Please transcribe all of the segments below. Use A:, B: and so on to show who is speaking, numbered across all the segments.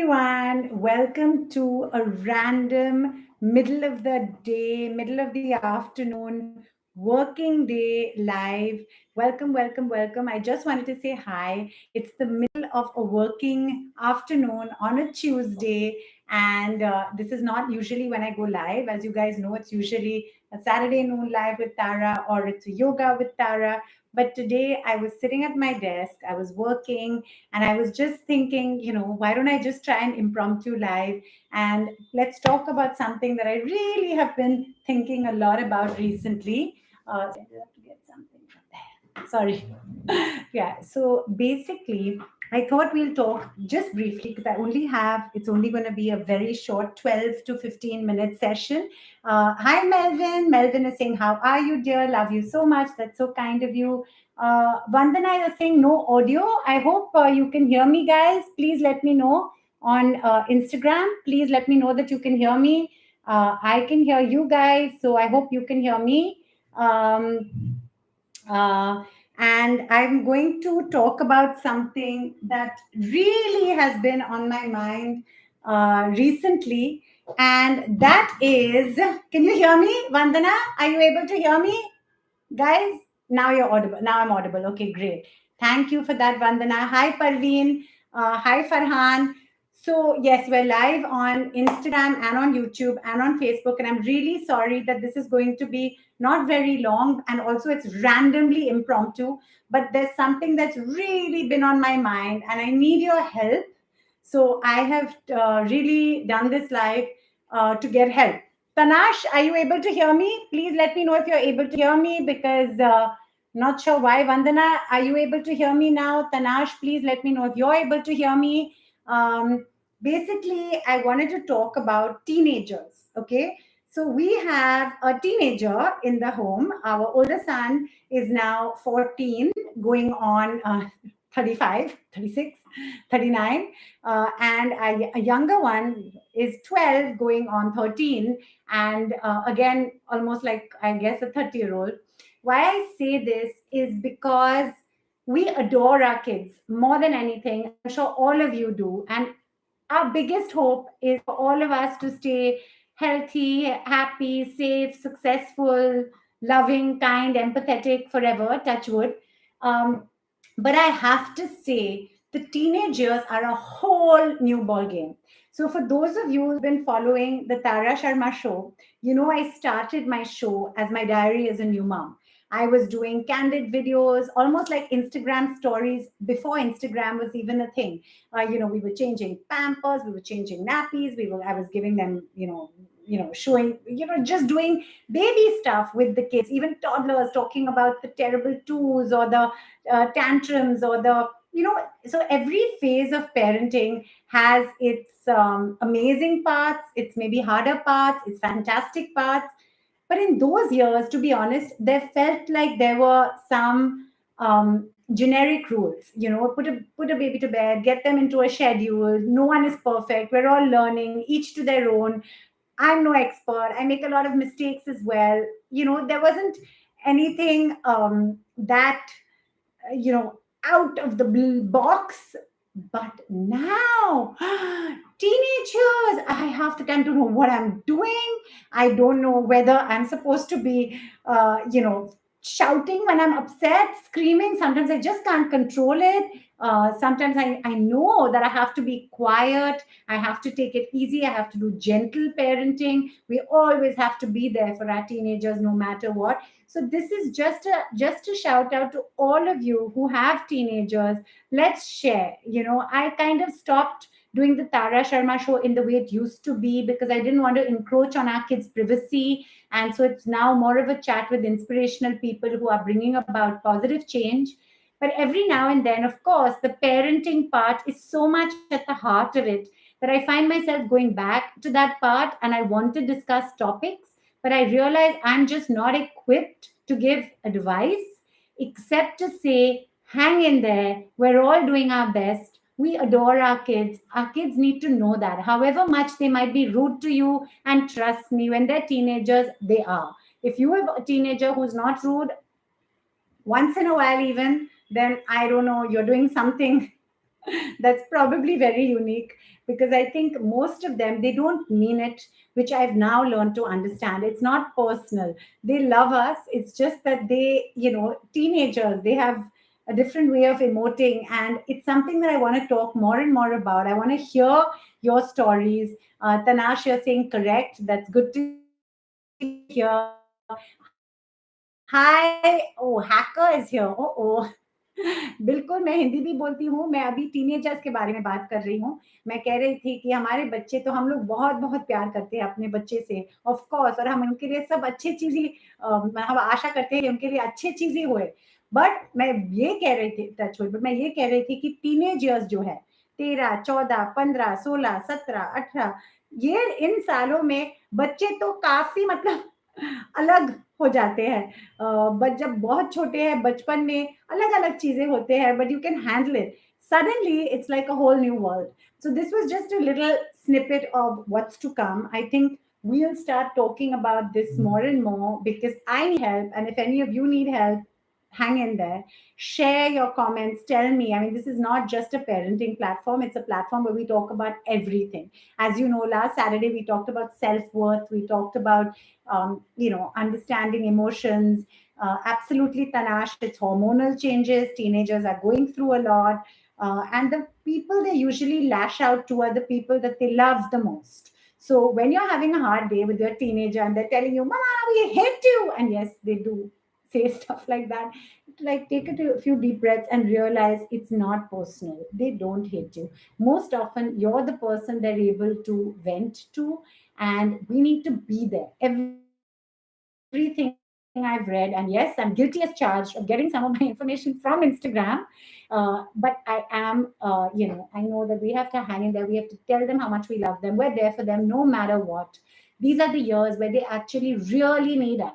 A: everyone. Welcome to a random middle of the day, middle of the afternoon, working day live. Welcome. I just wanted to say hi. It's the middle of a working afternoon on a Tuesday, and this is not usually when I go live. As you guys know, it's usually a Saturday noon live with Tara or it's a yoga with Tara. But today I was sitting at my desk, I was working, and I was just thinking, why don't I just try an impromptu live and let's talk about something that I really have been thinking a lot about recently. I have to get something from there. Sorry. Yeah. So basically, I thought we'll talk just briefly because it's only going to be a very short 12 to 15-minute session. Hi, Melvin. Melvin is saying, how are you, dear? Love you so much. That's so kind of you. Vandana, you're saying no audio. I hope you can hear me, guys. Please let me know on Instagram. Please let me know that you can hear me. I can hear you guys, so I hope you can hear me. Uh, and I'm going to talk about something that really has been on my mind recently, and that is, can you hear me, Vandana? Are you able to hear me? Guys, now you're audible. Now I'm audible. Okay, great. Thank you for that, Vandana. Hi, Parveen. Hi, Farhan. So, yes, we're live on Instagram and on YouTube and on Facebook. And I'm really sorry that this is going to be not very long. And also, it's randomly impromptu. But there's something that's really been on my mind, and I need your help. So, I have really done this live to get help. Tanash, are you able to hear me? Please let me know if you're able to hear me because not sure why. Vandana, are you able to hear me now? Tanash, please let me know if you're able to hear me. Basically, I wanted to talk about teenagers. Okay. So we have a teenager in the home. Our older son is now 14, going on 35, 36, 39. And a younger one is 12, going on 13, and again almost like I guess a 30-year-old. Why I say this is because we adore our kids more than anything. I'm sure all of you do, and our biggest hope is for all of us to stay healthy, happy, safe, successful, loving, kind, empathetic forever, touch wood. Um, but I have to say the teenagers are a whole new ball game. So, for those of you who've been following the Tara Sharma Show, I started my show as my diary as a new mom. I was doing candid videos, almost like Instagram stories before Instagram was even a thing. We were changing pampers, we were changing nappies, I was giving them, showing, just doing baby stuff with the kids, even toddlers, talking about the terrible twos or the tantrums or so every phase of parenting has its amazing parts, its maybe harder parts, its fantastic parts. But in those years, to be honest, there felt like there were some generic rules. Put a baby to bed, get them into a schedule. No one is perfect. We're all learning, each to their own. I'm no expert. I make a lot of mistakes as well. There wasn't anything that out of the box. But now, teenagers, I have the time to know what I'm doing. I don't know whether I'm supposed to be, shouting when I'm upset, screaming. Sometimes I just can't control it. Sometimes I know that I have to be quiet. I have to take it easy. I have to do gentle parenting. We always have to be there for our teenagers, no matter what. So this is just a shout out to all of you who have teenagers. Let's share. I kind of stopped doing the Tara Sharma show in the way it used to be because I didn't want to encroach on our kids' privacy. And so it's now more of a chat with inspirational people who are bringing about positive change. But every now and then, of course, the parenting part is so much at the heart of it that I find myself going back to that part and I want to discuss topics. But I realize I'm just not equipped to give advice except to say, hang in there. We're all doing our best. We adore our kids. Our kids need to know that. However much they might be rude to you, and trust me, when they're teenagers, they are. If you have a teenager who's not rude, once in a while, even, then I don't know, you're doing something That's probably very unique, because I think most of them, they don't mean it, which I've now learned to understand. It's not personal. They love us. It's just that they, teenagers, they have a different way of emoting, and it's something that I want to talk more and more about. I want to hear your stories. Tanash, you're saying correct. That's good to hear. Hi. Oh, hacker is here. बिल्कुल मैं हिंदी भी बोलती हूँ, मैं अभी teenagers के बारे में बात कर रही हूँ. मैं कह रही थी कि हमारे बच्चे, तो हम लोग बहुत बहुत प्यार करते हैं अपने बच्चे से, ऑफ कोर्स, और हम उनके लिए सब अच्छी चीज़ ही हम आशा करते हैं कि उनके लिए अच्छी चीज़ ही होए. बट मैं ये कह रही थी, टचवुड, बट मैं ये कह रही थी कि टीनेज ईयर्स जो है, 13, 14, 15, 16, 17, 18, ये इन सालों में बच्चे तो काफी मतलब अलग हो जाते हैं. बट जब बहुत छोटे हैं, बचपन में अलग अलग चीजें होते हैं, but you can handle it. Suddenly it's like a whole new world. So this was just a little snippet of what's to come. I think we'll start talking about this more and more, because I need help, and if any of you need help, hang in there. Share your comments, tell me. I mean, this is not just a parenting platform, it's a platform where we talk about everything. As you know, last Saturday we talked about self-worth, we talked about understanding emotions. Absolutely, Tanash, it's hormonal changes. Teenagers are going through a lot. And the people they usually lash out to are the people that they love the most. So when you're having a hard day with your teenager and they're telling you, Mama, we hate you. And yes, they do say stuff like that. Like, take a few deep breaths and realize it's not personal. They don't hate you. Most often, you're the person they're able to vent to, and we need to be there. Everything I've read, and yes, I'm guilty as charged of getting some of my information from Instagram. But I know that we have to hang in there. We have to tell them how much we love them. We're there for them no matter what. These are the years where they actually really need us.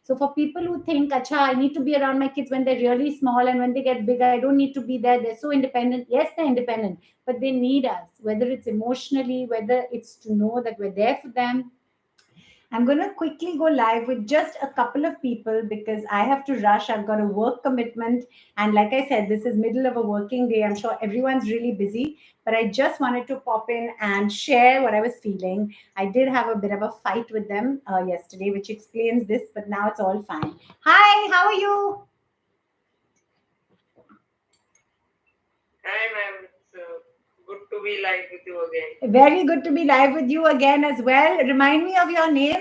A: So for people who think, Acha, I need to be around my kids when they're really small, and when they get big, I don't need to be there. They're so independent. Yes, they're independent, but they need us, whether it's emotionally, whether it's to know that we're there for them. I'm going to quickly go live with just a couple of people because I have to rush. I've got a work commitment. And like I said, this is middle of a working day. I'm sure everyone's really busy, but I just wanted to pop in and share what I was feeling. I did have a bit of a fight with them yesterday, which explains this, but now it's all fine. Hi, how are you?
B: Hi, ma'am. It's good to be live with you again.
A: Very good to be live with you again as well. Remind me of your name.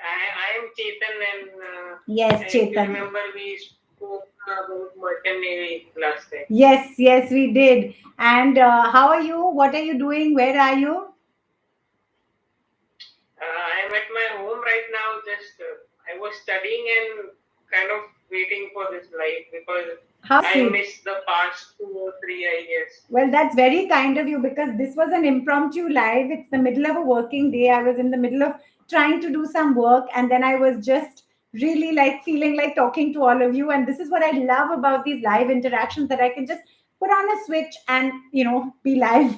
B: I am Chetan, and
A: Yes,
B: if you
A: Chetan.
B: remember, we spoke about Merchant Navy last time.
A: Yes, yes, we did. And how are you? What are you doing? Where are you?
B: I am at my home right now. Just I was studying and kind of waiting for this live because
A: How
B: I
A: sweet.
B: missed the past 2 or 3, I guess.
A: Well, that's very kind of you, because this was an impromptu live. It's the middle of a working day. I was in the middle of trying to do some work, and then I was just really like feeling like talking to all of you. And this is what I love about these live interactions, that I can just put on a switch and be live.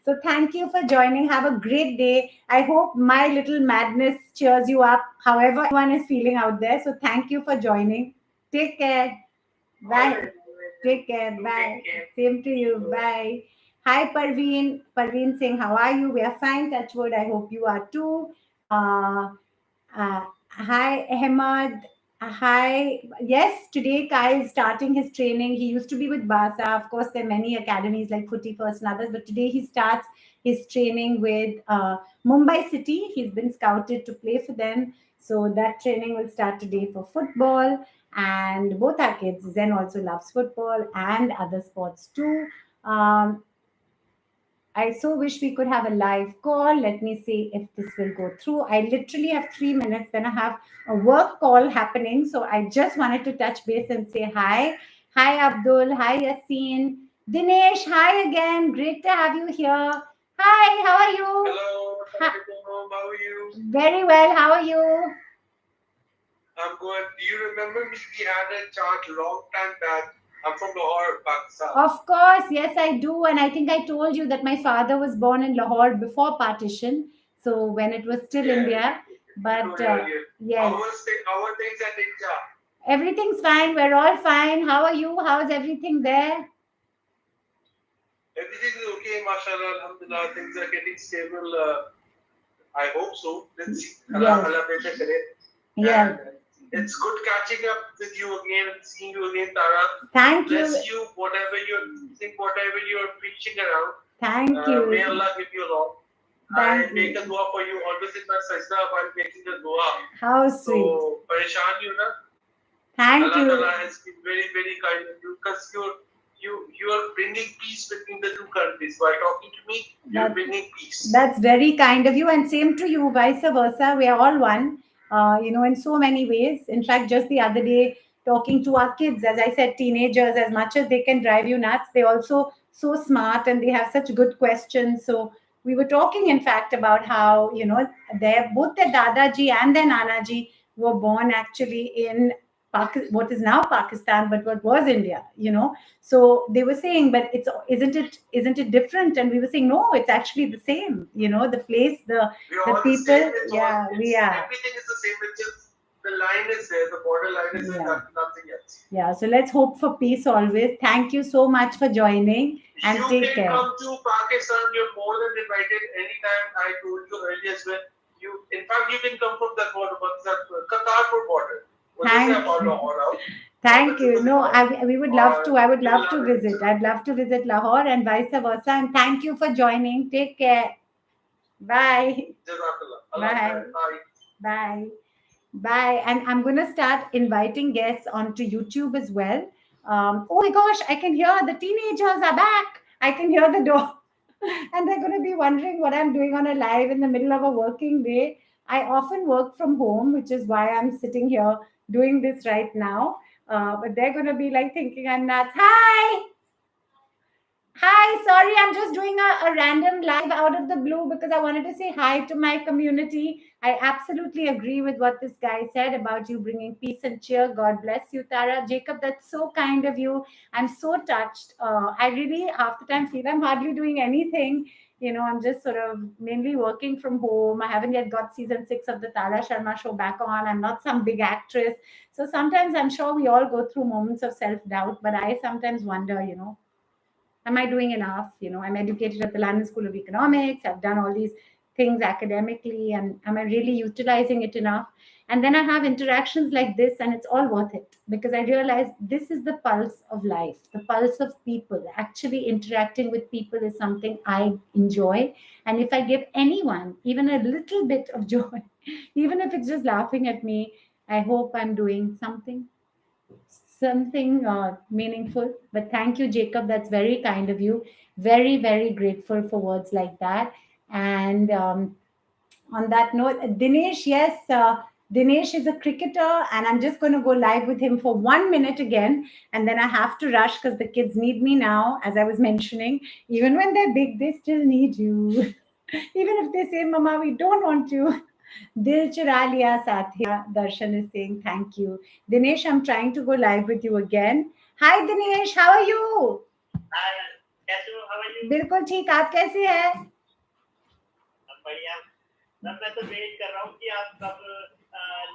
A: So thank you for joining. Have a great day. I hope my little madness cheers you up, however anyone is feeling out there. So thank you for joining. Take care. Bye.
B: All right, ma'am.
A: Take care.
B: You take
A: Bye.
B: care.
A: Same to you.
B: Bye.
A: Bye. Hi, Parveen. Parveen saying, how are you? We are fine, Touchwood. I hope you are too. Hi, Ahmad. Hi. Yes, today Kai is starting his training. He used to be with Basa. Of course, there are many academies like Footy First and others, but today he starts his training with Mumbai City. He's been scouted to play for them. So that training will start today for football. And both our kids, Zen also loves football and other sports too. Um, I so wish we could have a live call. Let me see if this will go through. I literally have 3 minutes, then I have a work call happening. So I just wanted to touch base and say hi. Hi, Abdul. Hi, Yassine. Dinesh, hi again. Great to have you here. Hi, how are you?
B: Hello,
A: Hi,
B: Mom. How are you?
A: very well. How are you?
B: I'm good. Do you remember me? We had a chat long time back. I'm from Lahore, Pakistan.
A: Of course, yes, I do. And I think I told you that my father was born in Lahore before partition. So when it was still
B: Yeah,
A: India.
B: you
A: But
B: told earlier.
A: yes,
B: How are things at India?
A: everything's fine. We're all fine. How are you? How's everything there?
C: Everything is okay, mashallah, alhamdulillah. Things are getting stable. I hope so. Let's see. Allah,
A: Yes.
C: Allah better kare.
A: Yes.
C: And it's good catching up with you again and seeing you again, Tara.
A: Thank you.
C: Bless you, whatever you think, whatever you're preaching around.
A: Thank
C: May
A: you.
C: Allah give you long. I
A: Thank
C: make a
A: you.
C: dua for you always in my sajda while making the dua.
A: How sweet.
C: So, pareshan you na.
A: Thank
C: Allah
A: you.
C: Ta'ala has been very, very kind of you because you are bringing peace between the two countries. By talking to me, you're
A: That,
C: bringing peace.
A: that's very kind of you, and same to you, vice versa. We are all one, in so many ways. In fact, just the other day, talking to our kids, as I said, teenagers, as much as they can drive you nuts, they also so smart and they have such good questions. So we were talking, in fact, about how their both their Dadaji and their Nanaji were born actually in what is now Pakistan, but what was India. So they were saying, but it's isn't it different? And we were saying, no, it's actually the same. The place,
C: We are
A: the
C: all the
A: people.
C: same. It's all
A: Yeah, we
C: it's
A: are.
C: everything is the same. It's just the line is there, the border line is there,
A: Yeah,
C: nothing else.
A: yeah. So let's hope for peace always. Thank you so much for joining, and
C: You
A: take
C: can
A: care.
C: come to Pakistan. You're more than invited anytime. I told you earlier as well. In fact, you can come from that border, but that Qatar border.
A: Thank you. Thank you. No, we would love to. I would love to visit. I'd love to visit Lahore and vice versa. And thank you for joining. Take care. Bye.
C: Jazakallah.
A: Bye.
C: Bye.
A: Bye. Bye. And I'm going to start inviting guests onto YouTube as well. Oh my gosh, I can hear the teenagers are back. I can hear the door. And they're going to be wondering what I'm doing on a live in the middle of a working day. I often work from home, which is why I'm sitting here doing this right now. But they're going to be like thinking I'm nuts. Hi. Hi, sorry, I'm just doing a random live out of the blue because I wanted to say hi to my community. I absolutely agree with what this guy said about you bringing peace and cheer. God bless you, Tara. Jacob, that's so kind of you. I'm so touched. I really, half the time, feel I'm hardly doing anything. I'm just sort of mainly working from home. I haven't yet got season 6 of the Tara Sharma Show back on. I'm not some big actress. So sometimes I'm sure we all go through moments of self doubt, but I sometimes wonder, am I doing enough? I'm educated at the London School of Economics. I've done all these things academically, and am I really utilizing it enough? And then I have interactions like this, and it's all worth it because I realize this is the pulse of life, the pulse of people. Actually, interacting with people is something I enjoy. And if I give anyone even a little bit of joy, even if it's just laughing at me, I hope I'm doing something meaningful. But thank you, Jacob. That's very kind of you. Very, very grateful for words like that. And on that note, Dinesh, yes, Dinesh is a cricketer, and I'm just going to go live with him for 1 minute again. And then I have to rush because the kids need me now, as I was mentioning. Even when they're big, they still need you. Even if they say, Mama, we don't want you. Dil chura liya sathiya, Darshan is saying thank you. Dinesh, I'm trying to go live with you again. Hi Dinesh, how are you?
B: Hi, कैसे हो? How are you?
A: बिल्कुल ठीक, आप कैसे हैं?
B: I'm बढ़िया। तब मैं तो वेट कर रहा हूँ कि आप कब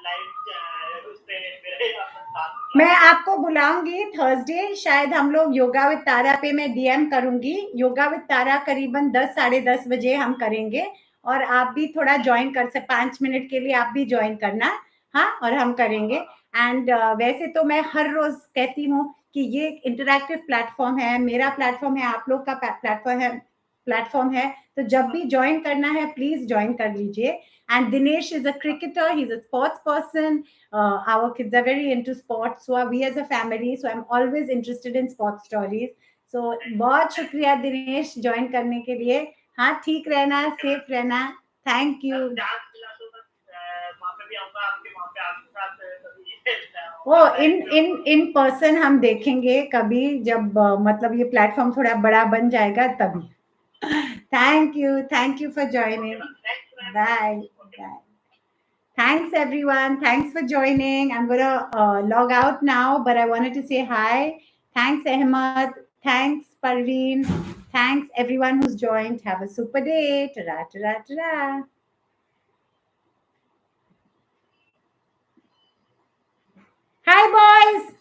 B: लाइव उस पे मेरे साथ।
A: मैं आपको बुलाऊंगी थर्सडे, शायद हम लोग योगा विद तारा पे मैं डीएम करूंगी। योगा विद तारा करीबन 10 साढ़े 10 बजे हम करेंगे, और आप भी थोड़ा ज्वाइन कर सकते, 5 मिनट के लिए आप भी ज्वाइन करना। हाँ, और हम करेंगे। एंड वैसे तो मैं हर रोज कहती हूँ कि ये एक इंटरैक्टिव प्लेटफॉर्म है, मेरा प्लेटफॉर्म है, आप लोग का प्लेटफॉर्म है। तो जब भी ज्वाइन करना है प्लीज ज्वाइन कर लीजिए। And Dinesh is a cricketer, he is a sports person. Our kids are very into sports, so are we as a family, so I'm always interested in sports stories. So बहुत शुक्रिया Dinesh join करने के लिए। हाँ, ठीक रहना, सेफ रहना। Thank you.
B: Chance मिला तो मैं वहाँ पे भी आऊँगा, आपके वहाँ पे आपके साथ कभी।
A: वो इन पर्सन हम देखेंगे कभी, जब मतलब ये प्लेटफॉर्म थोड़ा बड़ा बन जाएगा तभी। Thank you for joining. Bye bye. Thanks, everyone. Thanks for joining. I'm going to log out now, but I wanted to say hi. Thanks, Ahmad. Thanks, Parveen. Thanks, everyone who's joined. Have a super day. Ta-ra, ta-ra, ta-ra. Hi, boys.